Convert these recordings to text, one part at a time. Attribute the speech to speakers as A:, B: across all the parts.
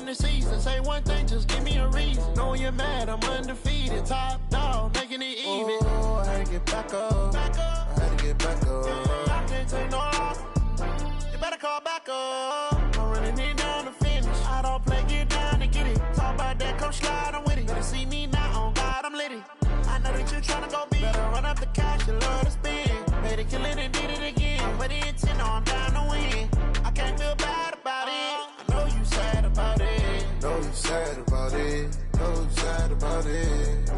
A: on the season. Say one thing, just give me a reason. Know you're mad, I'm undefeated. Top dog, making it even. Oh, I had to get back up. I had to get back up. I can't take no loss. You better call back up. I'm running it down to finish. I don't play, get down and get it. Talk about that, come slide, I'm with it. Better see me now, on God, I'm litty. I know that you're trying to go big. Better run up the cash, you love to spend. Made it, kill it, and did it again. But the intent, I'm down to win. I can't feel bad about it. I know you sad about it. Know you sad about it. Know you sad about it.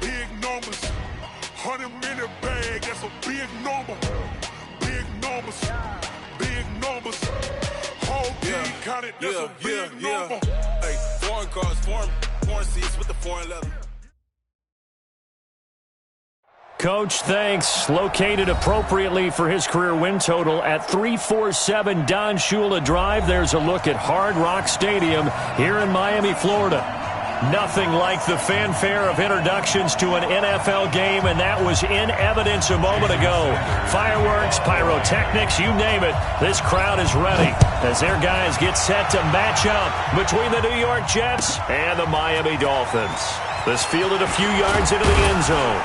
B: Big numbers, 100-minute bag, that's a big number. Big numbers, whole team counted, that's a big number.
C: Hey, foreign cars, foreign seats with the foreign leather.
D: Coach, thanks. Located appropriately for his career win total at 347 Don Shula Drive. There's a look at Hard Rock Stadium here in Miami, Florida. Nothing like the fanfare of introductions to an NFL game, and that was in evidence a moment ago. Fireworks, pyrotechnics, you name it. This crowd is ready as their guys get set to match up between the New York Jets and the Miami Dolphins. This fielded a few yards into the end zone.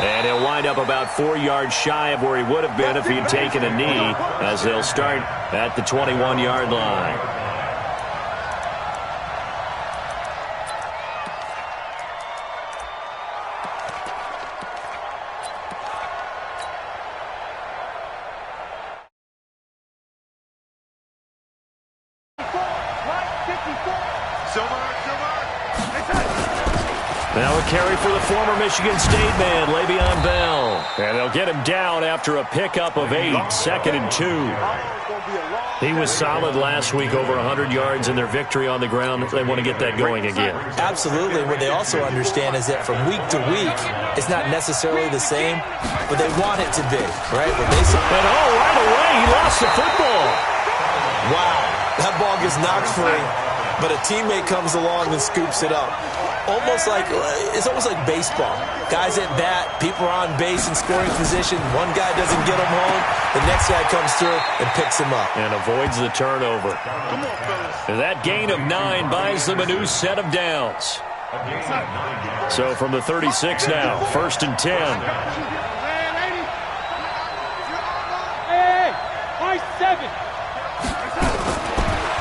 D: And he'll wind up about 4 yards shy of where he would have been if he'd taken a knee, as they'll start at the 21-yard line. Now a carry for the former Michigan State man, Le'Veon Bell. And they'll get him down after a pickup of 8, 2nd and 2. He was solid last week, over 100 yards in their victory on the ground. They want to get that going again.
E: Absolutely. What they also understand is that from week to week, it's not necessarily the same, but they want it to be, right?
D: And right away, he lost the football.
E: Wow, that ball gets knocked free, but a teammate comes along and scoops it up. It's almost like baseball. Guys at bat, people are on base in scoring position. One guy doesn't get him home. The next guy comes through and picks him up.
D: And avoids the turnover. And that gain of 9 buys them a new set of downs. So from the 36 now, 1st and 10.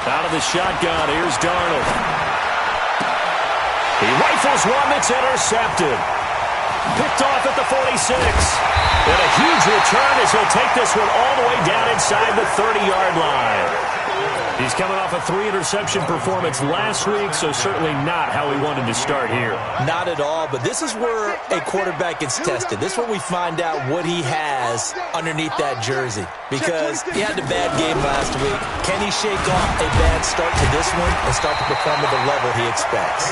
D: Out of the shotgun, here's Darnold. He rifles one that's intercepted. Picked off at the 46. And a huge return as he'll take this one all the way down inside the 30-yard line. He's coming off a 3-interception performance last week, so certainly not how he wanted to start here.
E: Not at all, but this is where a quarterback gets tested. This is where we find out what he has underneath that jersey. Because he had a bad game last week. Can he shake off a bad start to this one and start to perform at the level he expects?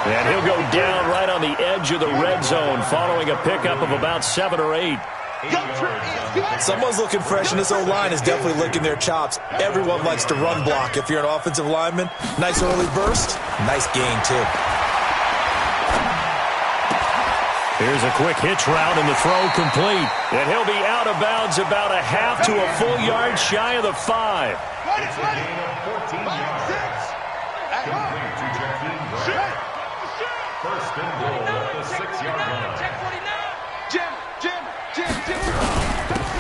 D: And he'll go down right on the edge of the red zone following a pickup of about 7 or 8.
E: Someone's looking fresh, and this O-line is definitely licking their chops. Everyone likes to run block if you're an offensive lineman. Nice early burst. Nice gain, too.
D: Here's a quick hitch route, and the throw complete. And he'll be out of bounds about a half to a full yard shy of the 5.
B: It's a gain of 14 yards. Complete to Jeffrey. First and goal at the 6-yard line.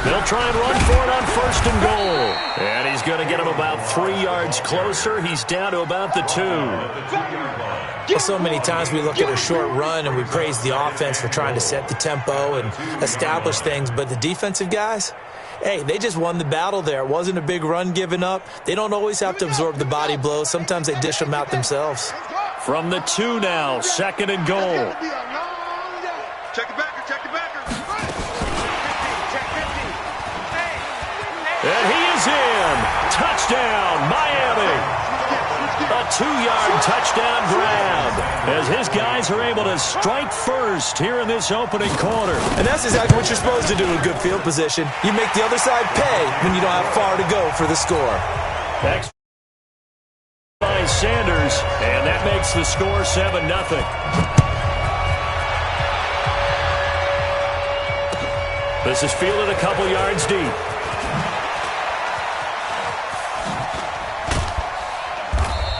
D: They'll try and run for it on 1st and goal. And he's going to get him about 3 yards closer. He's down to about the 2.
E: Well, so many times we look at a short run and we praise the offense for trying to set the tempo and establish things, but the defensive guys, hey, they just won the battle there. It wasn't a big run given up. They don't always have to absorb the body blows. Sometimes they dish them out themselves.
D: From the 2 now, 2nd and goal.
B: Check the backer.
D: And he is in. Touchdown, 2-yard touchdown grab as his guys are able to strike first here in this opening quarter.
E: And that's exactly what you're supposed to do in good field position. You make the other side pay when you don't have far to go for the score.
D: Next by Sanders, and that makes the score 7-0. This is fielded a couple yards deep.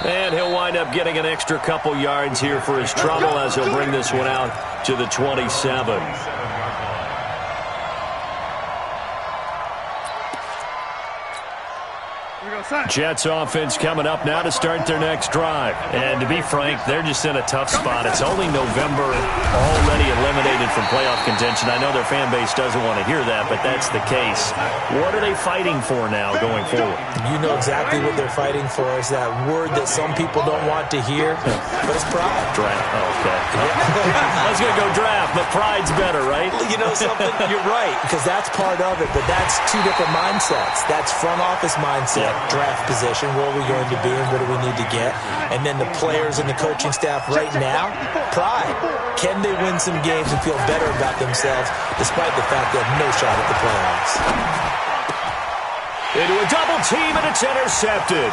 D: And he'll wind up getting an extra couple yards here for his trouble as he'll bring this one out to the 27. Jets offense coming up now to start their next drive. And to be frank, they're just in a tough spot. It's only November, already eliminated from playoff contention. I know their fan base doesn't want to hear that, but that's the case. What are they fighting for now going forward?
E: You know exactly what they're fighting for. Is that word that some people don't want to hear, but it's pride.
D: Draft. Oh, okay. I was going to go draft, but pride's better, right?
E: You know something? You're right, because that's part of it, but that's two different mindsets. That's front office mindset. Draft position, where are we going to be and what do we need to get? And then the players and the coaching staff right now, pride. Can they win some games and feel better about themselves despite the fact they have no shot at the playoffs?
D: Into a double team and it's intercepted.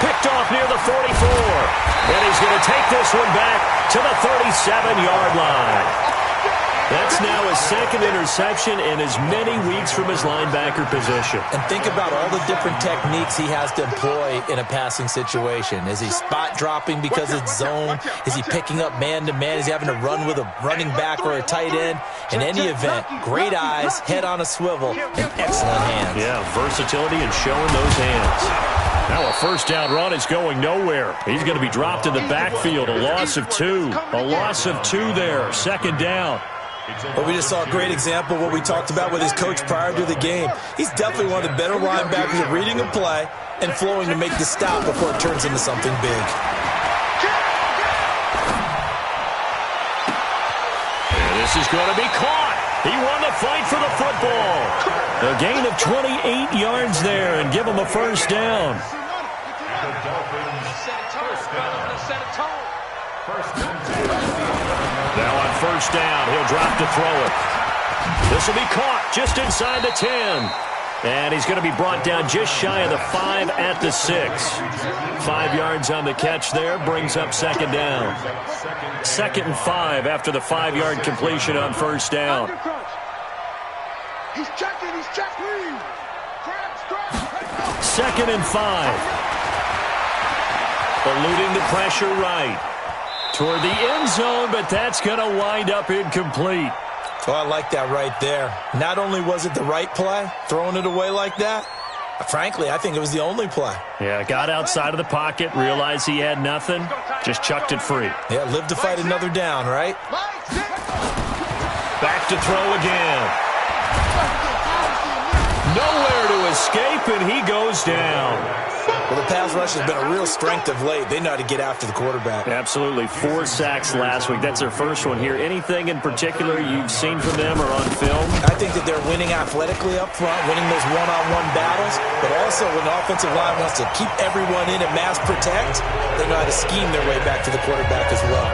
D: Picked off near the 44. And he's going to take this one back to the 37-yard line. That's now his second interception in as many weeks from his linebacker position.
E: And think about all the different techniques he has to employ in a passing situation. Is he spot dropping because it's zone? Is he picking up man-to-man? Is he having to run with a running back or a tight end? In any event, great eyes, head on a swivel, and excellent hands.
D: Yeah, versatility and showing those hands. Now a first down run is going nowhere. He's going to be dropped in the backfield. A loss of 2. A loss of 2 there. Second down.
E: But we just saw a great example of what we talked about with his coach prior to the game. He's definitely one of the better linebackers at reading a play and flowing to make the stop before it turns into something big.
D: And this is going to be caught. He won the fight for the football. A gain of 28 yards there and give him a first down. Now on first down, he'll drop to throw it. This will be caught just inside the 10. And he's going to be brought down just shy of the 5 at the 6. 5 yards on the catch there, brings up second down. 2nd and 5 after the 5-yard completion on first down.
A: He's checking.
D: 2nd and 5. Eluding the pressure right. Toward the end zone, but that's going to wind up incomplete.
E: Oh, I like that right there. Not only was it the right play, throwing it away like that, frankly, I think it was the only play.
D: Yeah, got outside of the pocket, realized he had nothing, just chucked it free.
E: Yeah, live to fight another down, right?
D: Back to throw again. Nowhere to escape, and he goes down.
E: Well, the pass rush has been a real strength of late. They know how to get after the quarterback.
D: Absolutely. 4 sacks last week. That's their first one here. Anything in particular you've seen from them or on film?
E: I think that they're winning athletically up front, winning those one-on-one battles, but also when the offensive line wants to keep everyone in and mass protect, they know how to scheme their way back to the quarterback as well.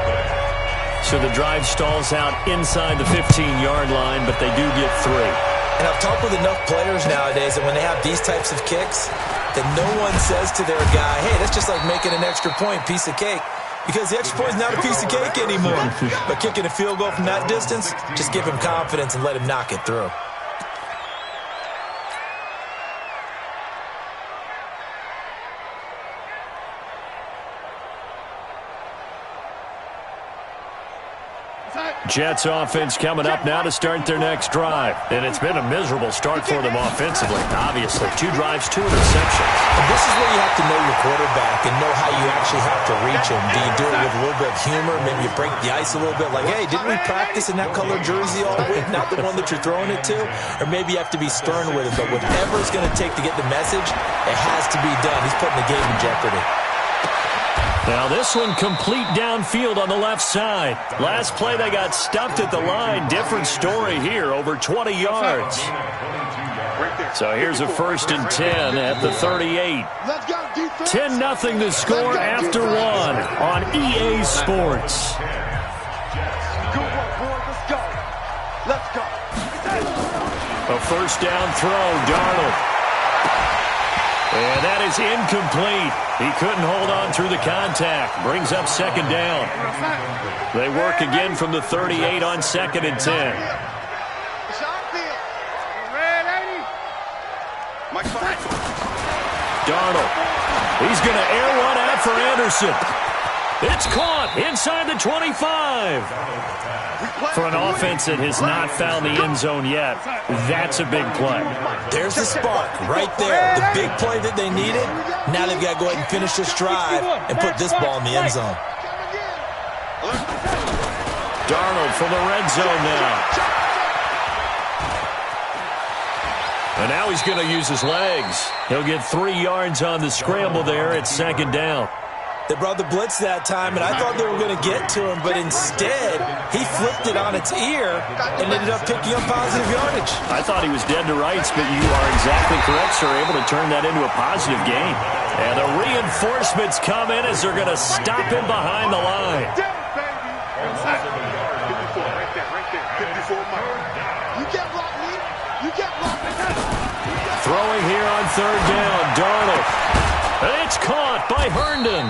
D: So the drive stalls out inside the 15-yard line, but they do get 3.
E: And I've talked with enough players nowadays that when they have these types of kicks, that no one says to their guy, hey, that's just like making an extra point, piece of cake. Because the extra point is not a piece of cake anymore. But kicking a field goal from that distance, just give him confidence and let him knock it through.
D: Jets offense coming up now to start their next drive. And it's been a miserable start for them offensively. Obviously, 2 drives, 2 interceptions.
E: And this is where you have to know your quarterback and know how you actually have to reach him. Do you do it with a little bit of humor? Maybe you break the ice a little bit like, hey, didn't we practice in that color jersey all week? Not the one that you're throwing it to? Or maybe you have to be stern with it. But whatever it's going to take to get the message, it has to be done. He's putting the game in jeopardy.
D: Now this one complete downfield on the left side. Last play they got stuffed at the line. Different story here, over 20 yards. So here's a 1st and 10 at the 38. 10-0 the score after one on EA Sports.
F: Good work, boy. Let's go.
D: A 1st down throw, Darnold. And that is incomplete. He couldn't hold on through the contact. Brings up 2nd down. They work again from the 38 on 2nd and 10. Darnold. He's going to air one out for Anderson. It's caught inside the 25. For an offense that has not found the end zone yet, that's a big play.
E: There's the spark right there. The big play that they needed. Now they've got to go ahead and finish this drive and put this ball in the end zone.
D: Darnold from the red zone now. And now he's going to use his legs. He'll get 3 yards on the scramble there at 2nd down.
E: They brought the blitz that time, and I thought they were going to get to him, but instead, he flipped it on its ear and ended up picking up positive yardage.
D: I thought he was dead to rights, but you are exactly correct, sir. Able to turn that into a positive gain. And the reinforcements come in as they're going to stop him behind the line. Throwing here on 3rd down, Darnold. And it's caught by Herndon.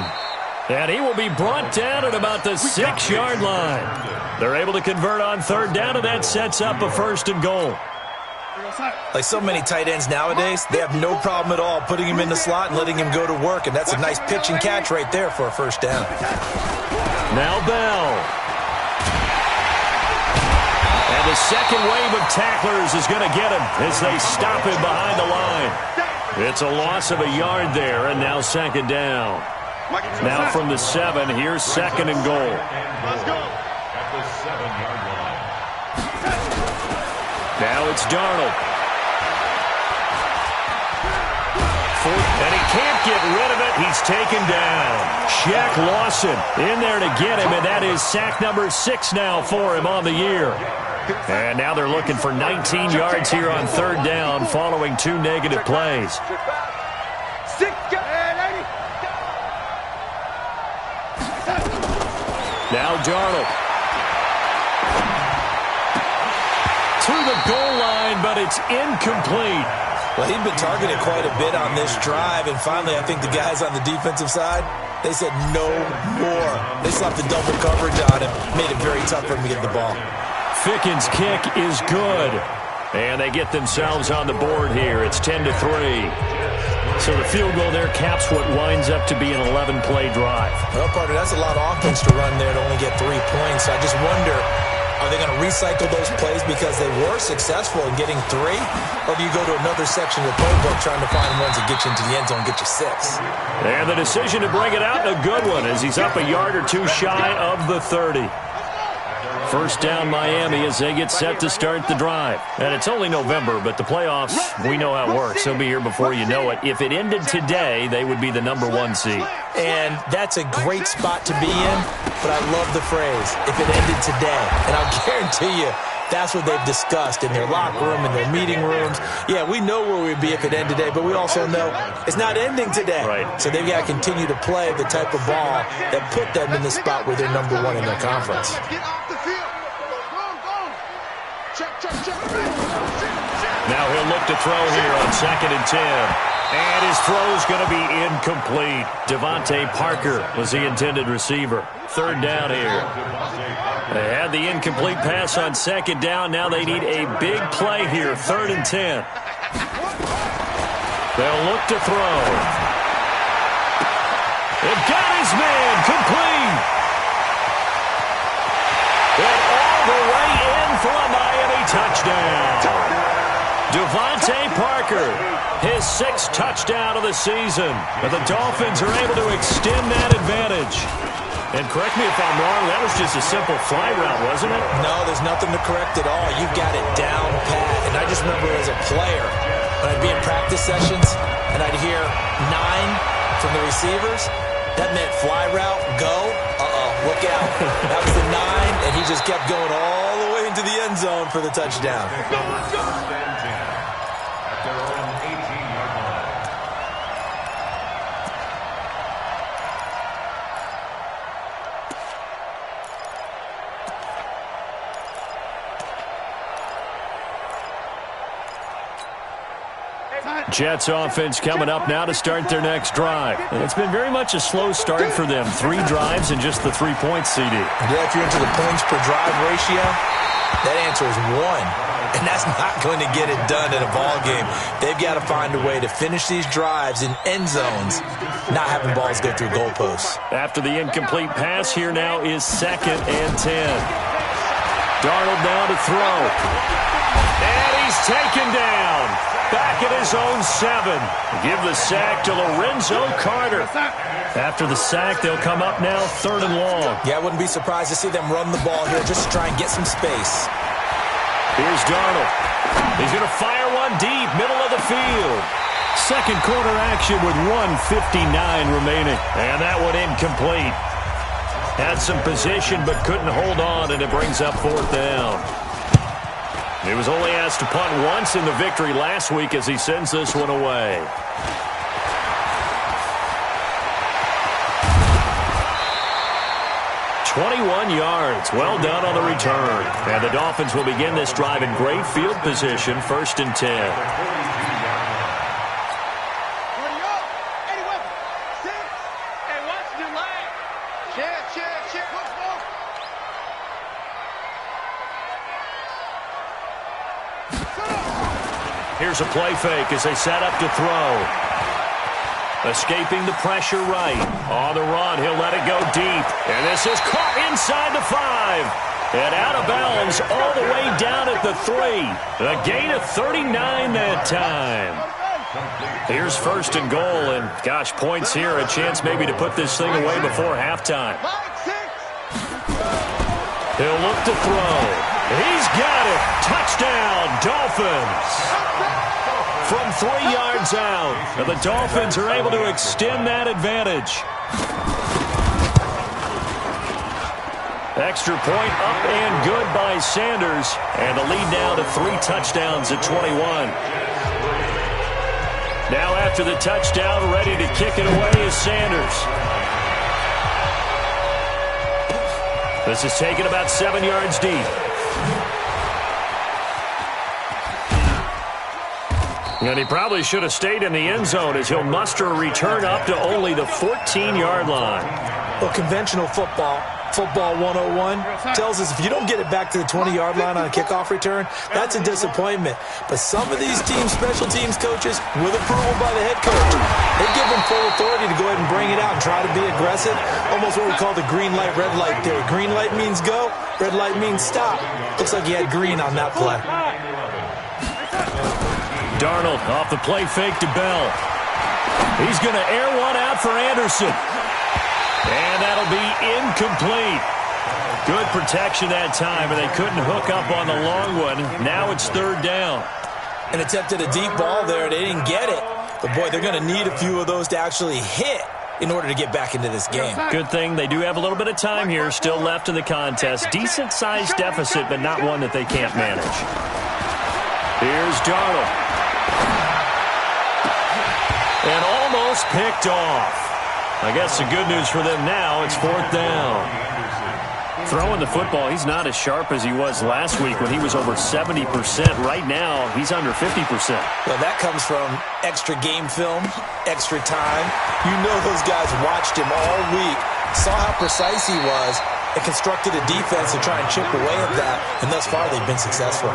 D: And he will be brought down at about the 6-yard line. They're able to convert on 3rd down, and that sets up a 1st and goal.
E: Like so many tight ends nowadays, they have no problem at all putting him in the slot and letting him go to work. And that's a nice pitch and catch right there for a 1st down.
D: Now Bell. And the second wave of tacklers is going to get him as they stop him behind the line. It's a loss of a yard there, and now 2nd down. Now from the 7, here's 2nd and goal.
B: Let's go. At the 7-yard line.
D: Now it's Darnold. And he can't get rid of it. He's taken down. Shaq Lawson in there to get him, and that is sack number 6 now for him on the year. And now they're looking for 19 yards here on 3rd down following 2 negative plays. Now Darnold. To the goal line, but it's incomplete.
E: Well, he'd been targeted quite a bit on this drive, and finally I think the guys on the defensive side, they said no more. They slapped the double coverage on him, made it very tough for him to get the ball.
D: Ficken's kick is good. And they get themselves on the board here. It's 10-3. So the field goal there caps what winds up to be an 11-play drive.
E: Well, partner, that's a lot of offense to run there to only get 3 points. I just wonder, are they going to recycle those plays because they were successful in getting 3? Or do you go to another section of the playbook trying to find ones that get you into the end zone and get you 6?
D: And the decision to bring it out in a good one as he's up a yard or 2 shy of the 30. 1st down Miami as they get set to start the drive. And it's only November, but the playoffs, we know how it works. They'll be here before you know it. If it ended today, they would be the number 1 seed.
E: And that's a great spot to be in, but I love the phrase, if it ended today. And I'll guarantee you, that's what they've discussed in their locker room, in their meeting rooms. Yeah, we know where we'd be if it ended today, but we also know it's not ending today.
D: Right.
E: So they've got to continue to play the type of ball that put them in the spot where they're number 1 in their conference.
D: Now he'll look to throw here on 2nd and 10. And his throw's going to be incomplete. Devontae Parker was the intended receiver. 3rd down here. They had the incomplete pass on 2nd down. Now they need a big play here. 3rd and 10. They'll look to throw. They've got his man complete. And all the way in for a Miami touchdown. Devontae Parker, his 6th touchdown of the season. But the Dolphins are able to extend that advantage. And correct me if I'm wrong, that was just a simple fly route, wasn't it?
E: No, there's nothing to correct at all. You've got it down pat. And I just remember as a player, when I'd be in practice sessions and I'd hear 9 from the receivers, that meant fly route, go, look out. That was the 9, and he just kept going all the way into the end zone for the touchdown.
D: Jets offense coming up now to start their next drive. And it's been very much a slow start for them. 3 drives and just the 3 points, CD.
E: Yeah, if you're into the points per drive ratio, that answer is 1. And that's not going to get it done in a ball game. They've got to find a way to finish these drives in end zones, not having balls go through goalposts.
D: After the incomplete pass, here now is 2nd and 10. Darnold now to throw. And he's taken down. Back at his own 7. Give the sack to Lorenzo Carter. After the sack, they'll come up now 3rd and long.
E: Yeah, I wouldn't be surprised to see them run the ball here just to try and get some space.
D: Here's Darnold. He's going to fire one deep, middle of the field. Second quarter action with 1:59 remaining. And that one incomplete. Had some position but couldn't hold on, and it brings up 4th down. He was only asked to punt once in the victory last week as he sends this one away. "21 yards. Well done on the return. And the Dolphins will begin this drive in great field position, 1st and 10. Here's a play fake as they set up to throw. Escaping the pressure right. On the run, he'll let it go deep. And this is caught inside the 5. And out of bounds all the way down at the 3. A gain of 39 that time. Here's 1st and goal. And, gosh, points here. A chance maybe to put this thing away before halftime. He'll look to throw. He's got it. Touchdown, Dolphins. From 3 yards out, and the Dolphins are able to extend that advantage. Extra point up and good by Sanders, and the lead now to 3 touchdowns at 21. Now after the touchdown, ready to kick it away is Sanders. This is taken about 7 yards deep. And he probably should have stayed in the end zone as he'll muster a return up to only the 14-yard line.
E: Well, conventional football 101, tells us if you don't get it back to the 20-yard line on a kickoff return, that's a disappointment. But some of these teams, special teams coaches, with approval by the head coach, they give them full authority to go ahead and bring it out and try to be aggressive. Almost what we call the green light, red light theory. Green light means go, red light means stop. Looks like he had green on that play.
D: Darnold off the play fake to Bell. He's going to air one out for Anderson. And that'll be incomplete. Good protection that time, and they couldn't hook up on the long one. Now it's 3rd down.
E: And attempted a deep ball there. They didn't get it. But, boy, they're going to need a few of those to actually hit in order to get back into this game.
D: Good thing they do have a little bit of time here still left in the contest. Decent-sized deficit, but not one that they can't manage. Here's Darnold. And almost picked off. I guess the good news for them now, it's 4th down. Throwing the football, he's not as sharp as he was last week when he was over 70%. Right now, he's under 50%.
E: Well, that comes from extra game film, extra time. You know those guys watched him all week, saw how precise he was, and constructed a defense to try and chip away at that. And thus far, they've been successful.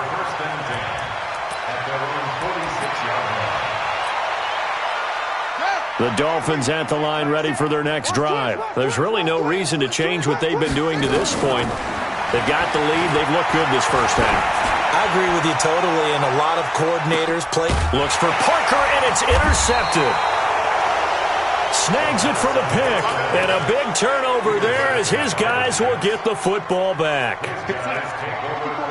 D: The Dolphins at the line ready for their next drive. There's really no reason to change what they've been doing to this point. They've got the lead. They've looked good this first half.
E: I agree with you totally, and a lot of coordinators play.
D: Looks for Parker, and it's intercepted. Snags it for the pick, and a big turnover there as his guys will get the football back.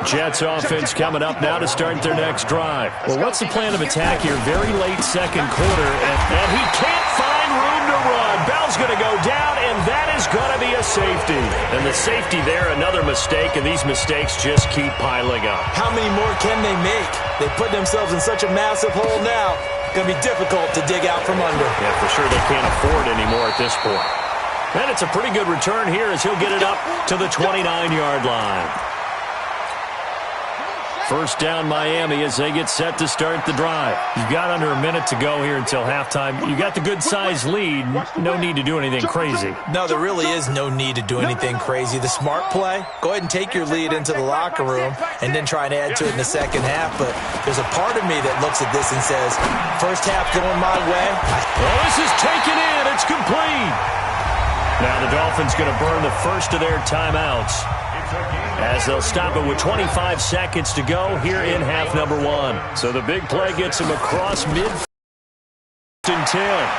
D: Jets offense coming up now to start their next drive. Well, what's the plan of attack here? Very late second quarter, and he can't find room to run. Bell's going to go down, and that is going to be a safety. And the safety there, another mistake, and these mistakes just keep piling up.
E: How many more can they make? They put themselves in such a massive hole now. Going to be difficult to dig out from under.
D: Yeah, for sure they can't afford anymore at this point. And it's a pretty good return here as he'll get it up to the 29-yard line. First down Miami as they get set to start the drive. You've got under a minute to go here until halftime. You got the good-sized lead. No need to do anything crazy.
E: No, there really is no need to do anything crazy. The smart play, go ahead and take your lead into the locker room and then try and add to it in the second half. But there's a part of me that looks at this and says, first half going my way.
D: Well, this is taken in. It's complete. Now the Dolphins going to burn the first of their timeouts, as they'll stop it with 25 seconds to go here in half number 1. So the big play gets him across midfield and 10.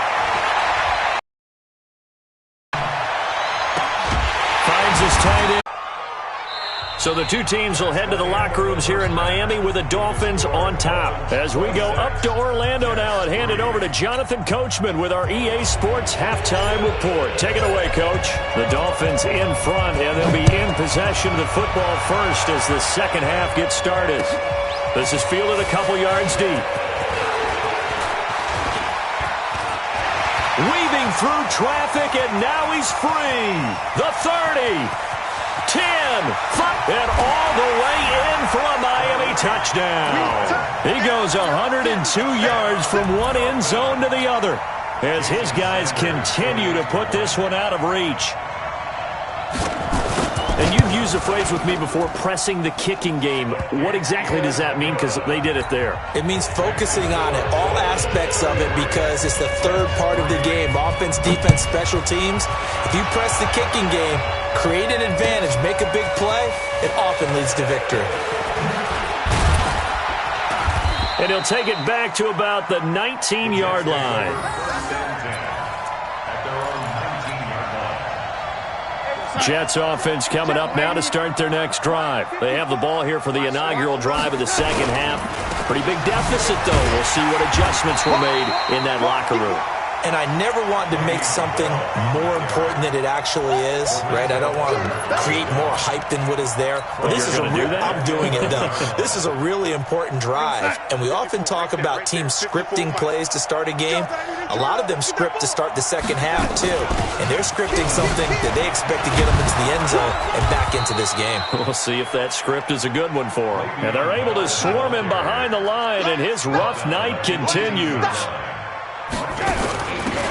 D: Finds his tight end. So the two teams will head to the locker rooms here in Miami with the Dolphins on top. As we go up to Orlando now and hand it over to Jonathan Coachman with our EA Sports Halftime Report. Take it away, Coach. The Dolphins in front, and they'll be in possession of the football first as the second half gets started. This is fielded a couple yards deep. Weaving through traffic, and now he's free. The 30. 10, 5, and all the way in for a Miami touchdown. He goes 102 yards from one end zone to the other as his guys continue to put this one out of reach. And you've used the phrase with me before, pressing the kicking game. What exactly does that mean? Because they did it there.
E: It means focusing on it, all aspects of it, because it's the third part of the game. Offense, defense, special teams. If you press the kicking game, create an advantage, make a big play, it often leads to victory.
D: And he'll take it back to about the 19-yard line. Jets offense coming up now to start their next drive. They have the ball here for the inaugural drive of the second half. Pretty big deficit, though. We'll see what adjustments were made in that locker room.
E: And I never want to make something more important than it actually is, right? I don't want to create more hype than what is there. But this is I'm doing it, though. This is a really important drive. And we often talk about teams scripting plays to start a game. A lot of them script to start the second half, too. And they're scripting something that they expect to get them into the end zone and back into this game.
D: We'll see if that script is a good one for them. And they're able to swarm him behind the line, and his rough night continues.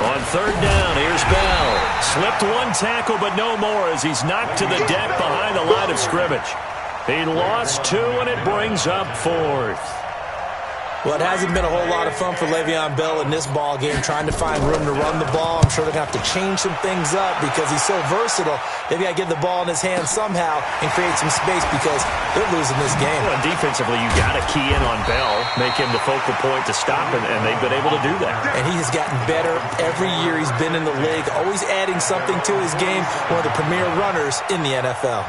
D: On third down, here's Bell. Slipped one tackle, but no more as he's knocked to the deck behind the line of scrimmage. He lost 2, and it brings up 4th.
E: Well, it hasn't been a whole lot of fun for Le'Veon Bell in this ball game, trying to find room to run the ball. I'm sure they're going to have to change some things up because he's so versatile. They've got to get the ball in his hands somehow and create some space because they're losing this game.
D: Well, defensively, you got to key in on Bell, make him the focal point to stop him, and they've been able to do that.
E: And he has gotten better every year he's been in the league, always adding something to his game, one of the premier runners in the NFL.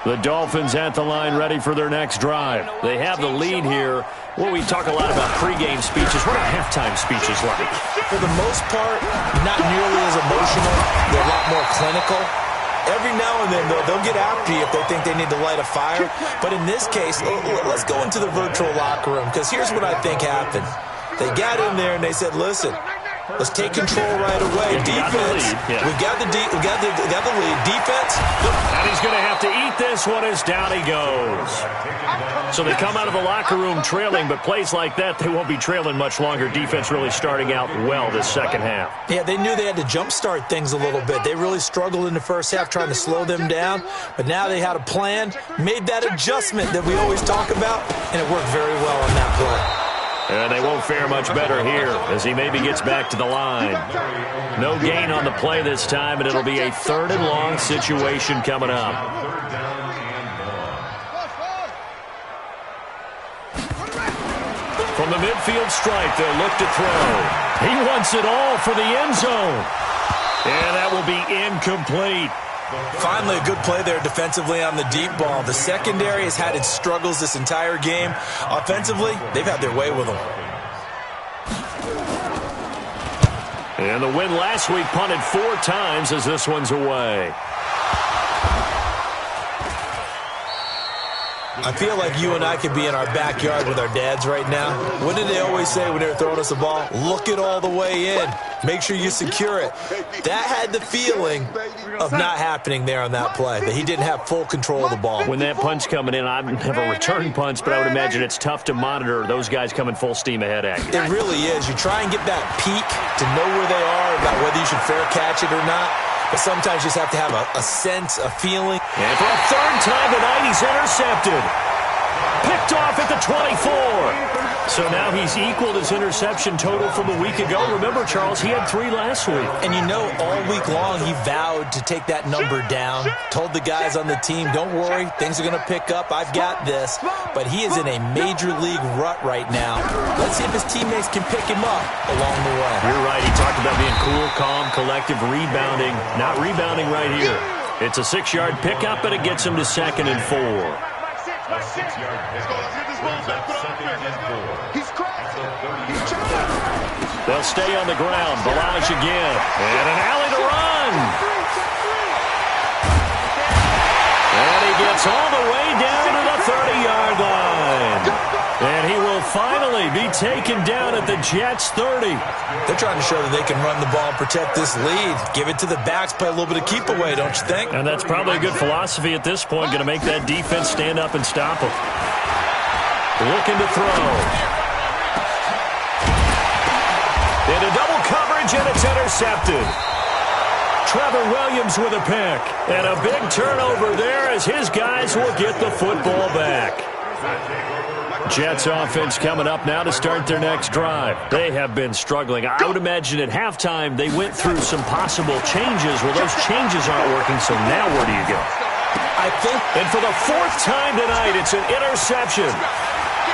D: The Dolphins at the line ready for their next drive. They have the lead here. Well, we talk a lot about pregame speeches. What are halftime speeches like?
E: For the most part, not nearly as emotional. They're a lot more clinical. Every now and then, they'll get after you if they think they need to light a fire. But in this case, let's go into the virtual locker room because here's what I think happened. They got in there and they said, listen, let's take control right away. Defense, we got the lead. Defense.
D: And he's going to have to eat this one as down he goes. So they come out of the locker room trailing, but plays like that, they won't be trailing much longer. Defense really starting out well this second half.
E: Yeah, they knew they had to jumpstart things a little bit. They really struggled in the first half trying to slow them down, but now they had a plan, made that adjustment that we always talk about, and it worked very well on that play.
D: And they won't fare much better here as he maybe gets back to the line. No gain on the play this time, and it'll be a 3rd and long situation coming up. From the midfield stripe, they'll look to throw. He wants it all for the end zone. And that will be incomplete.
E: Finally, a good play there defensively on the deep ball. The secondary has had its struggles this entire game. Offensively, they've had their way with them.
D: And the win last week punted 4 times as this one's away.
E: I feel like you and I could be in our backyard with our dads right now. What did they always say when they were throwing us the ball? Look it all the way in. Make sure you secure it. That had the feeling of not happening there on that play, that he didn't have full control of the ball.
D: When that punch coming in, I've never returned punch, but I would imagine it's tough to monitor those guys coming full steam ahead at you.
E: It really is. You try and get that peek to know where they are, about whether you should fair catch it or not. But sometimes you just have to have a sense, a feeling.
D: And for a third time tonight, he's intercepted. Picked off at the 24. So now he's equaled his interception total from a week ago. Remember, Charles, he had 3 last week.
E: And you know, all week long he vowed to take that number down. Told the guys on the team, don't worry, things are going to pick up. I've got this. But he is in a major league rut right now. Let's see if his teammates can pick him up along the way.
D: You're right. He talked about being cool, calm, collective, rebounding. Not rebounding right here. It's a 6-yard pickup, and it gets him to 2nd and 4.
B: A 6-yard pickup brings up 2nd and 4.
F: He's cracked.
D: They'll stay on the ground. Balaj again. And an alley to run. And he gets all the way down to the 30-yard line. And he will finally be taken down at the Jets' 30.
E: They're trying to show that they can run the ball and protect this lead. Give it to the backs, play a little bit of keep away, don't you think?
D: And that's probably a good philosophy at this point. Going to make that defense stand up and stop him. Looking to throw. Into double coverage, and it's intercepted. Trevor Williams with a pick. And a big turnover there as his guys will get the football back. Jets offense coming up now to start their next drive. They have been struggling. I would imagine at halftime they went through some possible changes. Well, those changes aren't working, so now where do you go?
E: I think.
D: And for the 4th time tonight, it's an interception.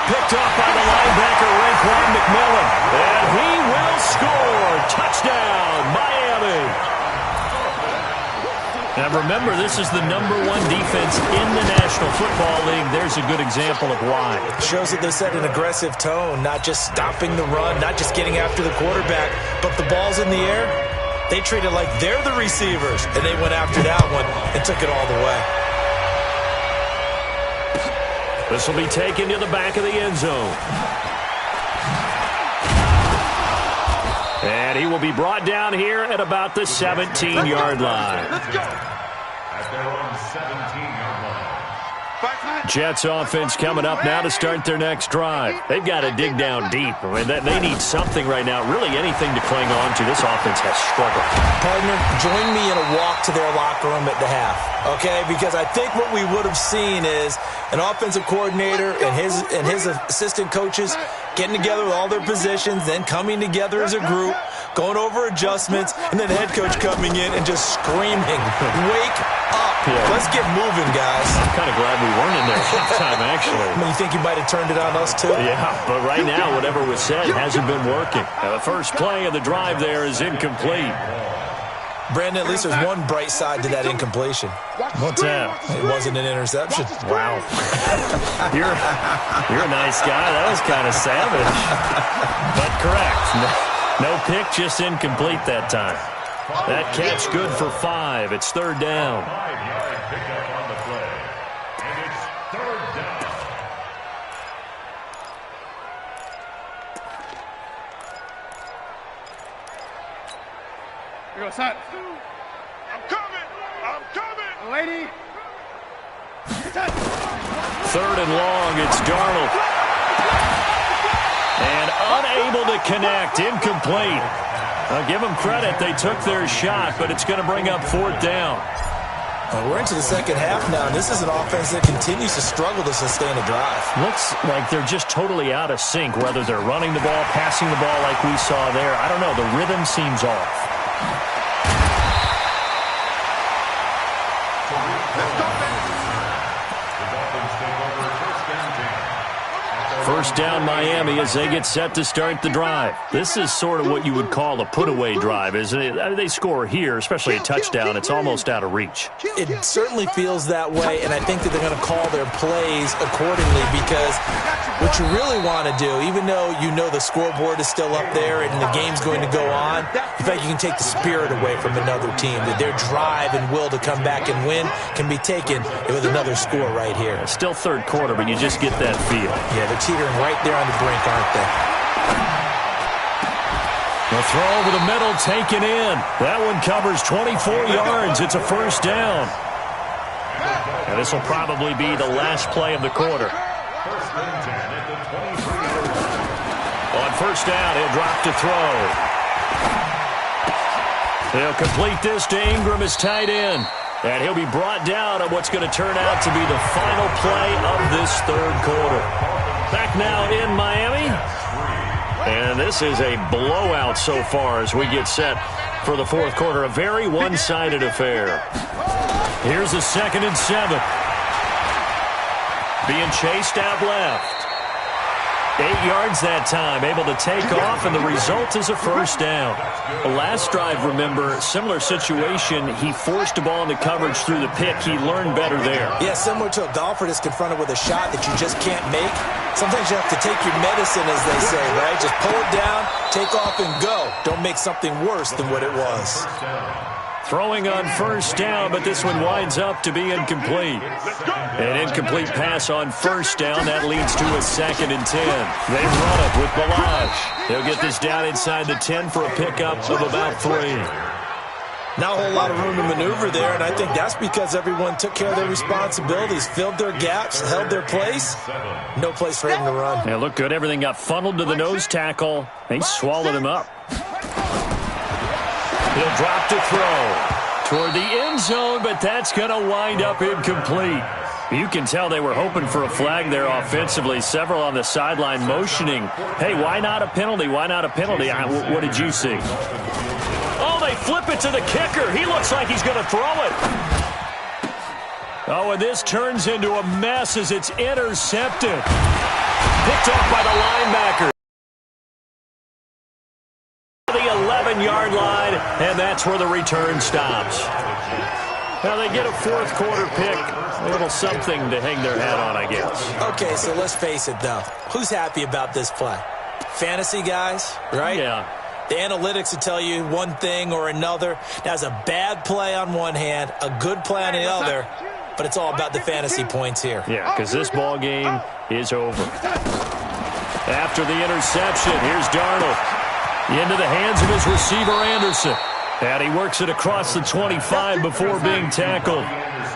D: Picked off by the linebacker, Raekwon McMillan. And he will score. Touchdown, Miami. Now remember, this is the #1 defense in the National Football League. There's a good example of why.
E: Shows that they set an aggressive tone, not just stopping the run, not just getting after the quarterback, but the ball's in the air. They treat it like they're the receivers, and they went after that one and took it all the way.
D: This will be taken to the back of the end zone. And he will be brought down here at about the 17-yard line.
B: At their own 17-yard line.
D: Jets offense coming up now to start their next drive. They've got to dig down deep. I mean, they need something right now, really anything to cling on to. This offense has struggled.
E: Partner, join me in a walk to their locker room at the half, okay? Because I think what we would have seen is an offensive coordinator and his assistant coaches getting together with all their positions, then coming together as a group, going over adjustments, and then the head coach coming in and just screaming, wake up. Yeah. Let's get moving, guys.
D: I'm kind of glad we weren't in there halftime, actually.
E: I mean, you think you might have turned it on us, too?
D: Yeah, but right now, whatever was said hasn't been working. Now, the first play of the drive there is incomplete.
E: Brandon, at least there's one bright side to that incompletion.
D: What's that?
E: It wasn't an interception.
D: Wow. You're a nice guy. That was kind of savage. But correct. No pick, just incomplete that time. That catch good for 5. It's 3rd down.
B: 5-yard pickup on the play. And it's 3rd down.
G: Here we go, son. I'm coming. Lady.
D: 3rd and long. It's Darnold. And unable to connect. Incomplete. I'll give them credit. They took their shot, but it's going to bring up 4th down.
E: We're into the second half now, and this is an offense that continues to struggle to sustain a drive.
D: Looks like they're just totally out of sync, whether they're running the ball, passing the ball like we saw there. I don't know. The rhythm seems off. First down Miami as they get set to start the drive. This is sort of what you would call a put-away drive, isn't it? I mean, they score here, especially a touchdown. It's almost out of reach.
E: It certainly feels that way, and I think that they're going to call their plays accordingly because what you really want to do, even though you know the scoreboard is still up there and the game's going to go on, you think you can take the spirit away from another team, that their drive and will to come back and win can be taken with another score right here.
D: It's still third quarter, but you just get that feel.
E: Yeah, they're teetering right there on the brink, aren't they?
D: The throw over the middle taken in. That one covers 24 yards. It's a first down. And this will probably be the last play of the quarter. On first down, he'll drop to throw. He'll complete this to Ingram as tight end. And he'll be brought down on what's going to turn out to be the final play of this third quarter. Back now in Miami. And this is a blowout so far as we get set for the fourth quarter. A very one-sided affair. Here's a 2nd and 7. Being chased out left. 8 yards that time, able to take off, and the result is a first down. The last drive, remember, similar situation. He forced the ball into coverage through the pick. He learned better there.
E: Yeah, similar to a golfer that's confronted with a shot that you just can't make. Sometimes you have to take your medicine, as they say, right? Just pull it down, take off, and go. Don't make something worse than what it was.
D: Throwing on first down, but this one winds up to be incomplete. An incomplete pass on first down. That leads to a 2nd and 10. They run it with Balaj. They'll get this down inside the 10 for a pickup of about 3.
E: Not a whole lot of room to maneuver there, and I think that's because everyone took care of their responsibilities, filled their gaps, held their place. No place for him to run.
D: Yeah, looked good. Everything got funneled to the nose tackle. They swallowed him up. He'll drop to throw toward the end zone, but that's going to wind up incomplete. You can tell they were hoping for a flag there offensively. Several on the sideline motioning, hey, why not a penalty? Why not a penalty? What did you see? Oh, they flip it to the kicker. He looks like he's going to throw it. Oh, and this turns into a mess as it's intercepted. Picked off by the linebacker. The 11-yard line, and that's where the return stops. Now they get a fourth quarter pick. A little something to hang their hat on, I guess.
E: Okay, so let's face it, though. Who's happy about this play? Fantasy guys, right?
D: Yeah.
E: The analytics will tell you one thing or another. That's a bad play on one hand, a good play on the other, but it's all about the fantasy points here.
D: Yeah, because this ball game is over. After the interception, here's Darnold. Into the hands of his receiver, Anderson. And he works it across the 25 before being tackled.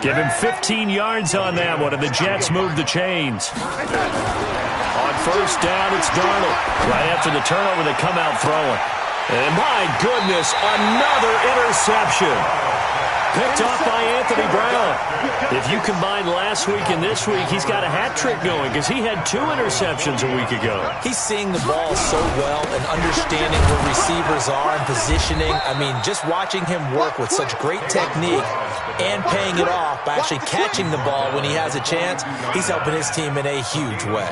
D: Give him 15 yards on that one, and the Jets move the chains. On first down, it's Darnold. Right after the turnover, they come out throwing. And my goodness, another interception. Picked off by Anthony Brown. If you combine last week and this week, he's got a hat trick going because he had 2 interceptions a week ago.
E: He's seeing the ball so well and understanding where receivers are and positioning. I mean, just watching him work with such great technique and paying it off by actually catching the ball when he has a chance, he's helping his team in a huge way.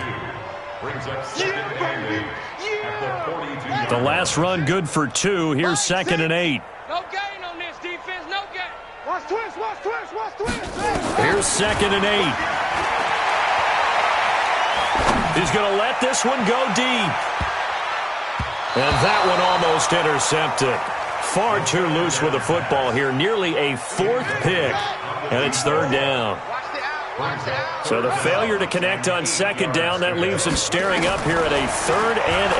D: The last run good for 2. Here's 2nd and 8.
H: No gain on this defense, no gain. Watch twist.
D: Here's 2nd and 8. He's going to let this one go deep. And that one almost intercepted. Far too loose with the football here. Nearly a 4th pick. And it's 3rd down. So the failure to connect on 2nd down, that leaves him staring up here at a 3rd and 8.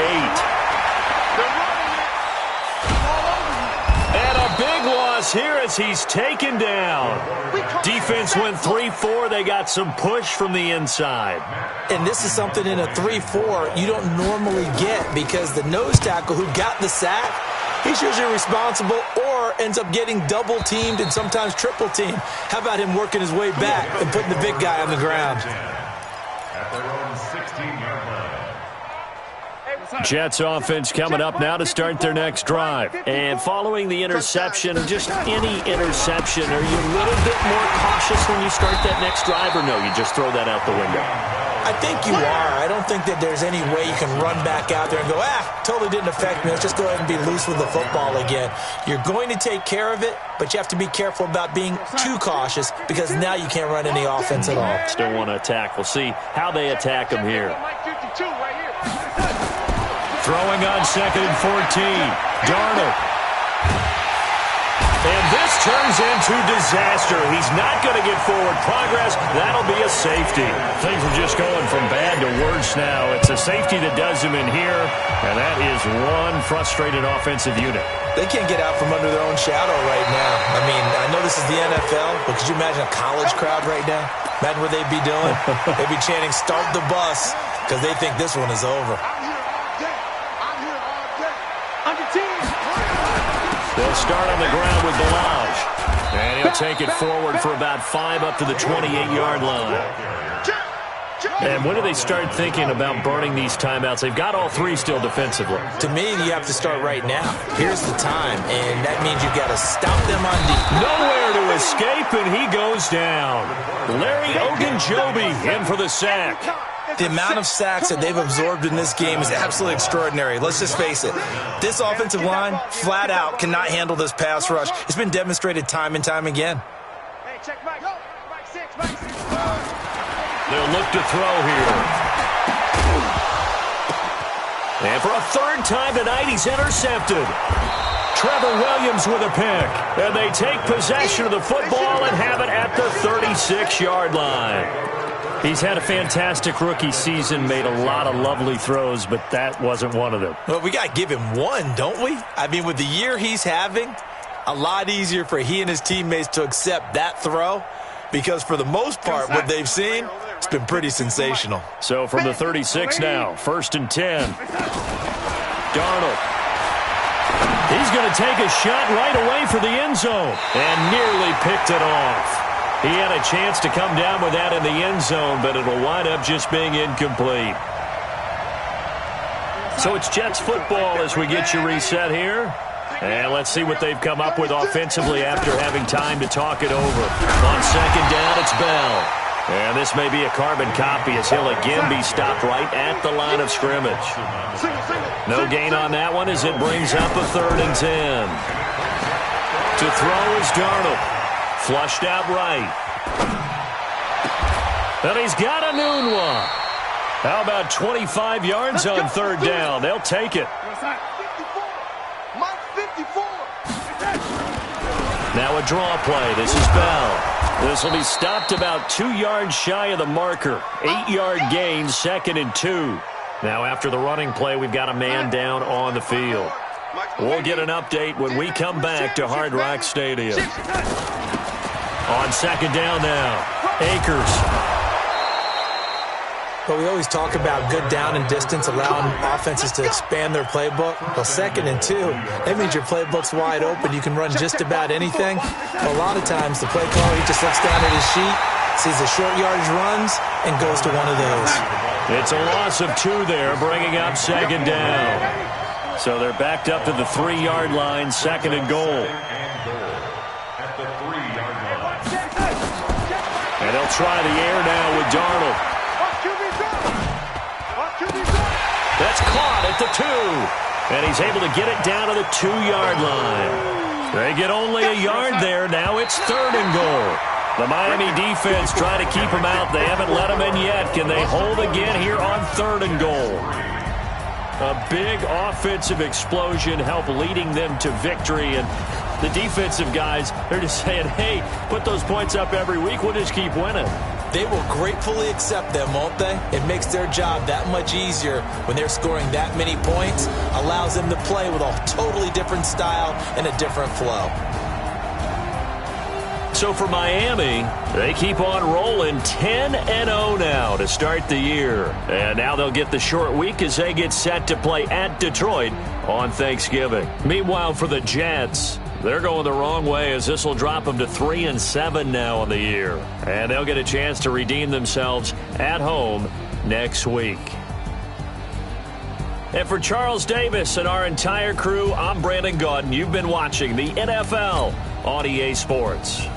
D: And a big loss here as he's taken down. Defense went 3-4. They got some push from the inside.
E: And this is something in a 3-4 you don't normally get because the nose tackle who got the sack, he's usually responsible or ends up getting double-teamed and sometimes triple-teamed. How about him working his way back and putting the big guy on the ground?
D: Jets offense coming up now to start their next drive. And following the interception, just any interception, are you a little bit more cautious when you start that next drive, or no, you just throw that out the window?
E: I think you are. I don't think that there's any way you can run back out there and go, totally didn't affect me. Let's just go ahead and be loose with the football again. You're going to take care of it, but you have to be careful about being too cautious because now you can't run any offense at all.
D: Still want to attack. We'll see how they attack him here. Throwing on 2nd and 14. Darnold. And this turns into disaster. He's not going to get forward progress. That'll be a safety. Things are just going from bad to worse now. It's a safety that does him in here, and that is one frustrated offensive unit.
E: They can't get out from under their own shadow right now. I mean, I know this is the NFL, but could you imagine a college crowd right now? Imagine what they'd be doing. They'd be chanting, "Start the bus," because they think this one is over.
D: They'll start on the ground with Balaj. And he'll take it forward for about 5 up to the 28-yard line. And when do they start thinking about burning these timeouts? They've got all 3 still defensively.
E: To me, you have to start right now. Here's the time, and that means you've got to stop them on deep.
D: Nowhere to escape, and he goes down. Larry Ogunjobi in for the sack.
I: The amount of sacks that they've absorbed in this game is absolutely extraordinary. Let's just face it. This offensive line, flat out, cannot handle this pass rush. It's been demonstrated time and time again.
H: Hey, check Mike. Mike 6, Mike 6.
D: They'll look to throw here. And for a 3rd time tonight, he's intercepted. Trevor Williams with a pick. And they take possession of the football and have it at the 36-yard line. He's had a fantastic rookie season, made a lot of lovely throws, but that wasn't one of them.
E: Well, we got to give him one, don't we? I mean, with the year he's having, a lot easier for he and his teammates to accept that throw because for the most part, what they've seen, it's been pretty sensational.
D: So from the 36 now, 1st and 10. Darnold. He's going to take a shot right away for the end zone and nearly picked it off. He had a chance to come down with that in the end zone, but it'll wind up just being incomplete. So it's Jets football as we get you reset here. And let's see what they've come up with offensively after having time to talk it over. On 2nd down, it's Bell. And this may be a carbon copy as he'll again be stopped right at the line of scrimmage. No gain on that one as it brings up a 3rd and 10. To throw is Darnold. Flushed out right. And he's got a noon one. How about 25 yards on 3rd down? They'll take it. Now a draw play. This is Bell. This will be stopped about 2 yards shy of the marker. 8-yard gain, 2nd and 2. Now after the running play, we've got a man down on the field. We'll get an update when we come back to Hard Rock Stadium. On 2nd down now, Akers.
E: But we always talk about good down and distance, allowing offenses to expand their playbook. Well, 2nd and 2, that means your playbook's wide open. You can run just about anything. A lot of times, the play caller, he just looks down at his sheet, sees the short yardage runs, and goes to one of those.
D: It's a loss of 2 there, bringing up 2nd down. So they're backed up to the 3-yard line, 2nd and goal. And they'll try the air now with Darnold. That's caught at the 2. And he's able to get it down to the 2-yard line. They get only a yard there. Now it's 3rd and goal. The Miami defense trying to keep him out. They haven't let him in yet. Can they hold again here on 3rd and goal? A big offensive explosion helped leading them to victory. And the defensive guys, they're just saying, hey, put those points up every week. We'll just keep winning.
E: They will gratefully accept them, won't they? It makes their job that much easier when they're scoring that many points. Allows them to play with a totally different style and a different flow.
D: So for Miami, they keep on rolling 10-0 now to start the year. And now they'll get the short week as they get set to play at Detroit on Thanksgiving. Meanwhile, for the Jets, they're going the wrong way as this will drop them to 3-7 now on the year. And they'll get a chance to redeem themselves at home next week. And for Charles Davis and our entire crew, I'm Brandon Gaudin. You've been watching the NFL on EA Sports.